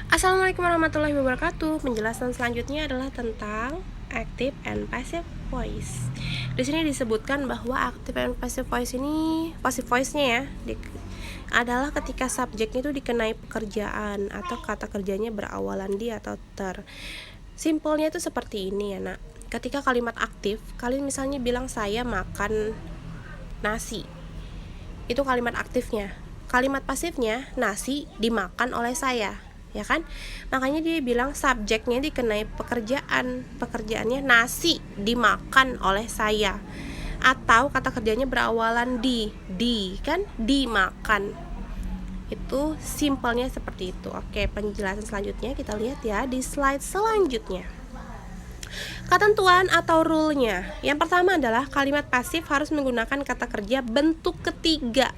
Assalamualaikum warahmatullahi wabarakatuh. Penjelasan selanjutnya adalah tentang active and passive voice. Di sini disebutkan bahwa active and passive voice ini, passive voice-nya ya, adalah ketika subjeknya itu dikenai pekerjaan atau kata kerjanya berawalan di atau ter. Simpelnya itu seperti ini ya, Nak. Ketika kalimat aktif, kalian misalnya bilang saya makan nasi. Itu kalimat aktifnya. Kalimat pasifnya, nasi dimakan oleh saya, ya kan? Makanya dia bilang subjeknya dikenai pekerjaan, pekerjaannya nasi dimakan oleh saya, atau kata kerjanya berawalan di kan, dimakan. Itu simpelnya seperti itu. Oke, penjelasan selanjutnya kita lihat ya di slide selanjutnya. Ketentuan atau rule-nya. Yang pertama adalah kalimat pasif harus menggunakan kata kerja bentuk ketiga.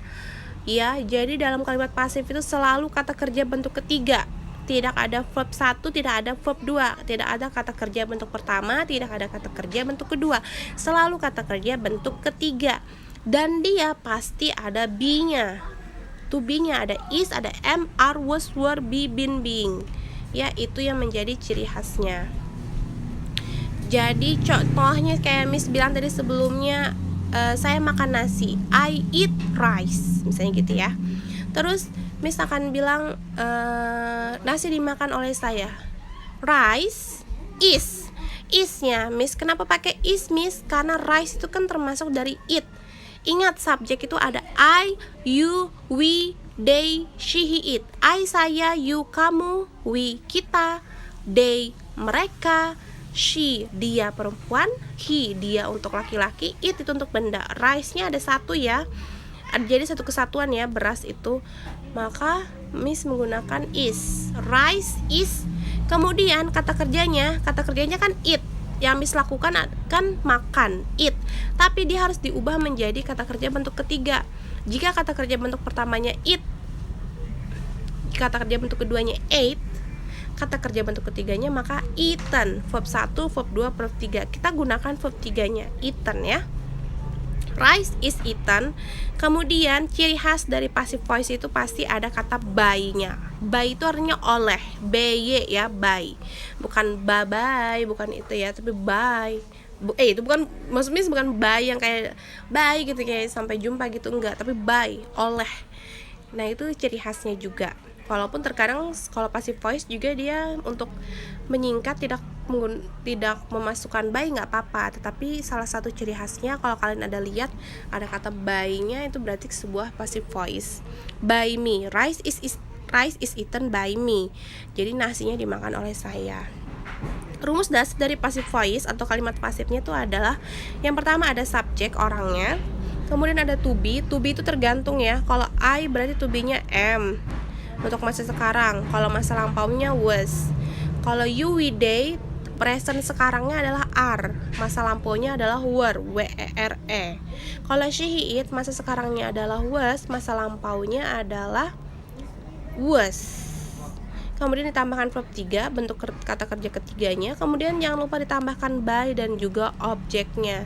Ya, jadi dalam kalimat pasif itu selalu kata kerja bentuk ketiga. Tidak ada verb 1, tidak ada verb 2, tidak ada kata kerja bentuk pertama, tidak ada kata kerja bentuk kedua. Selalu kata kerja bentuk ketiga. Dan dia pasti ada be-nya. To be-nya ada is, ada am, are, was, were, be, been, being. Ya, itu yang menjadi ciri khasnya. Jadi contohnya kayak Miss bilang tadi sebelumnya, saya makan nasi, I eat rice, misalnya gitu ya. Terus Miss akan bilang nasi dimakan oleh saya, rice is. Isnya Miss kenapa pakai is Miss? Karena rice itu kan termasuk dari eat. Ingat subjek itu ada I, you, we, they, she, he, it. I saya, you kamu, we kita, they mereka, she dia perempuan, he dia untuk laki-laki, it itu untuk benda. Rice-nya ada satu ya. Jadi satu kesatuan ya, beras itu. Maka Miss menggunakan is. Rice is. Kemudian kata kerjanya kan eat. Yang Miss lakukan kan makan, eat. Tapi dia harus diubah menjadi kata kerja bentuk ketiga. Jika kata kerja bentuk pertamanya eat, kata kerja bentuk keduanya ate, kata kerja bentuk ketiganya maka eaten. Verb 1, verb 2, verb 3. Kita gunakan verb 3-nya, eaten ya. Rice is eaten. Kemudian ciri khas dari passive voice itu pasti ada kata by-nya. By itu artinya oleh, by ya, by. Bukan bye-bye, bukan itu ya, tapi by. Itu bukan, maksudnya bukan by yang kayak bye gitu, kayak sampai jumpa gitu, enggak, tapi by, oleh. Nah, itu ciri khasnya juga. Walaupun terkadang kalau passive voice juga dia untuk menyingkat tidak memasukkan by nggak apa-apa, tetapi salah satu ciri khasnya kalau kalian ada lihat ada kata by-nya itu berarti sebuah passive voice. By me, rice is eaten by me. Jadi nasinya dimakan oleh saya. Rumus dasar dari passive voice atau kalimat pasifnya itu adalah yang pertama ada subjek orangnya, kemudian ada to be itu tergantung ya. Kalau I berarti to be-nya am untuk masa sekarang, kalau masa lampaunya was. Kalau you, we, they, present sekarangnya adalah are, masa lampaunya adalah were, W-E-R-E. Kalau she, he, it, masa sekarangnya adalah was, masa lampaunya adalah was. Kemudian ditambahkan verb 3 bentuk kata kerja ketiganya. Kemudian jangan lupa ditambahkan by dan juga objeknya.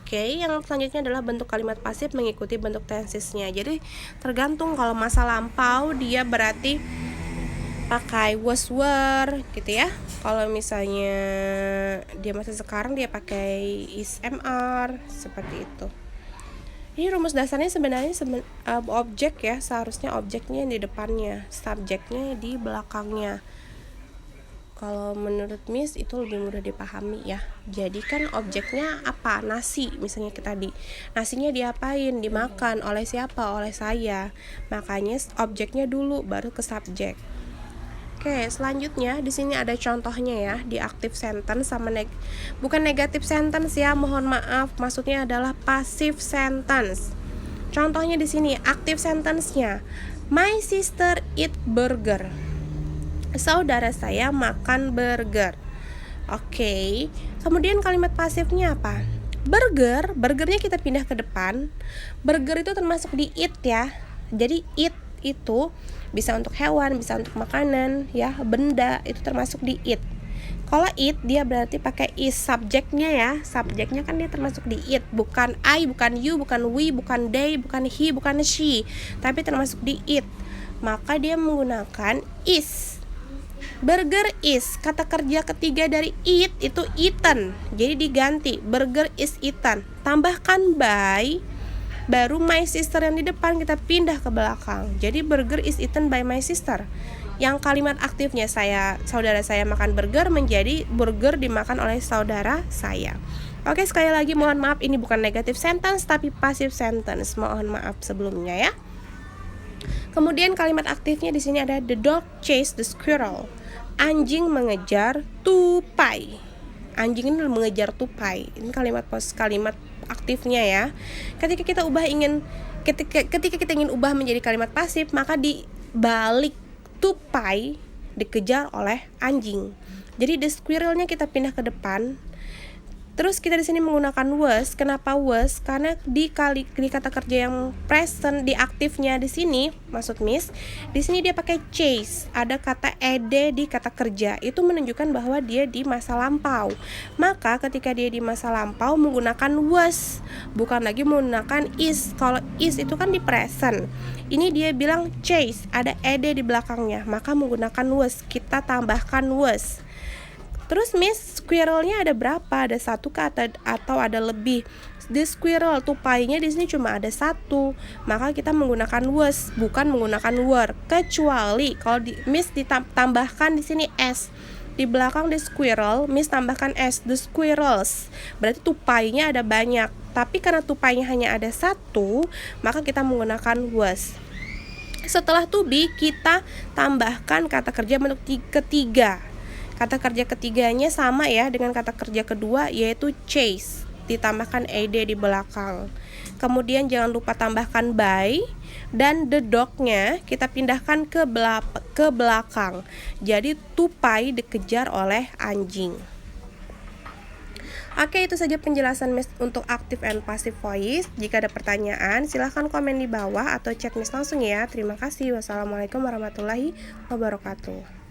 Oke, yang selanjutnya adalah bentuk kalimat pasif mengikuti bentuk tensesnya. Jadi tergantung, kalau masa lampau dia berarti pakai was, were gitu ya. Kalau misalnya dia masa sekarang dia pakai is, am, are, seperti itu. Ini rumus dasarnya sebenarnya objek ya, seharusnya objeknya di depannya, subjeknya di belakangnya. Kalau menurut Miss itu lebih mudah dipahami ya. Jadi kan objeknya apa? Nasi, misalnya kita nasinya diapain? Dimakan oleh siapa? Oleh saya. Makanya objeknya dulu baru ke subjek. Oke, selanjutnya di sini ada contohnya ya, di active sentence sama bukan negative sentence ya, mohon maaf. Maksudnya adalah passive sentence. Contohnya di sini active sentence-nya. My sister eat burger. Saudara saya makan burger. Oke. Kemudian kalimat pasifnya apa? Burgernya kita pindah ke depan. Burger itu termasuk di eat ya. Jadi eat itu bisa untuk hewan, bisa untuk makanan ya, benda itu termasuk di eat. Kalau it dia berarti pakai is, subjeknya ya. Subjeknya kan dia termasuk di it, bukan I, bukan you, bukan we, bukan they, bukan he, bukan she, tapi termasuk di it. Maka dia menggunakan is. Burger is, kata kerja ketiga dari eat itu eaten. Jadi diganti, burger is eaten. Tambahkan by, baru my sister yang di depan kita pindah ke belakang. Jadi burger is eaten by my sister. Yang kalimat aktifnya saudara saya makan burger menjadi burger dimakan oleh saudara saya. Oke, sekali lagi mohon maaf ini bukan negative sentence tapi passive sentence. Mohon maaf sebelumnya ya. Kemudian kalimat aktifnya di sini ada the dog chased the squirrel. Anjing mengejar tupai. Anjing ini mengejar tupai. Ini kalimat aktifnya ya. Ketika kita ingin ubah menjadi kalimat pasif, maka dibalik tupai dikejar oleh anjing. Jadi the squirrelnya kita pindah ke depan. Terus kita di sini menggunakan was. Kenapa was? Karena di kata kerja yang present di aktifnya di sini, maksud Miss, di sini dia pakai chase. Ada kata ed di kata kerja. Itu menunjukkan bahwa dia di masa lampau. Maka ketika dia di masa lampau menggunakan was, bukan lagi menggunakan is. Kalau is itu kan di present. Ini dia bilang chase, ada ed di belakangnya. Maka menggunakan was. Kita tambahkan was. Terus Miss, squirrelnya ada berapa? Ada satu kata atau ada lebih? The squirrel, tupainya di sini cuma ada satu. Maka kita menggunakan was, bukan menggunakan were. Kecuali kalau Miss ditambahkan di sini s. Di belakang the squirrel, Miss tambahkan s, the squirrels. Berarti tupainya ada banyak. Tapi karena tupainya hanya ada satu, maka kita menggunakan was. Setelah to be, kita tambahkan kata kerja bentuk ketiga. Kata kerja ketiganya sama ya dengan kata kerja kedua, yaitu chase. Ditambahkan ed di belakang. Kemudian jangan lupa tambahkan by, dan the dog-nya kita pindahkan ke belakang. Jadi tupai dikejar oleh anjing. Oke, itu saja penjelasan Miss untuk active and passive voice. Jika ada pertanyaan, silahkan komen di bawah atau chat Miss langsung ya. Terima kasih. Wassalamualaikum warahmatullahi wabarakatuh.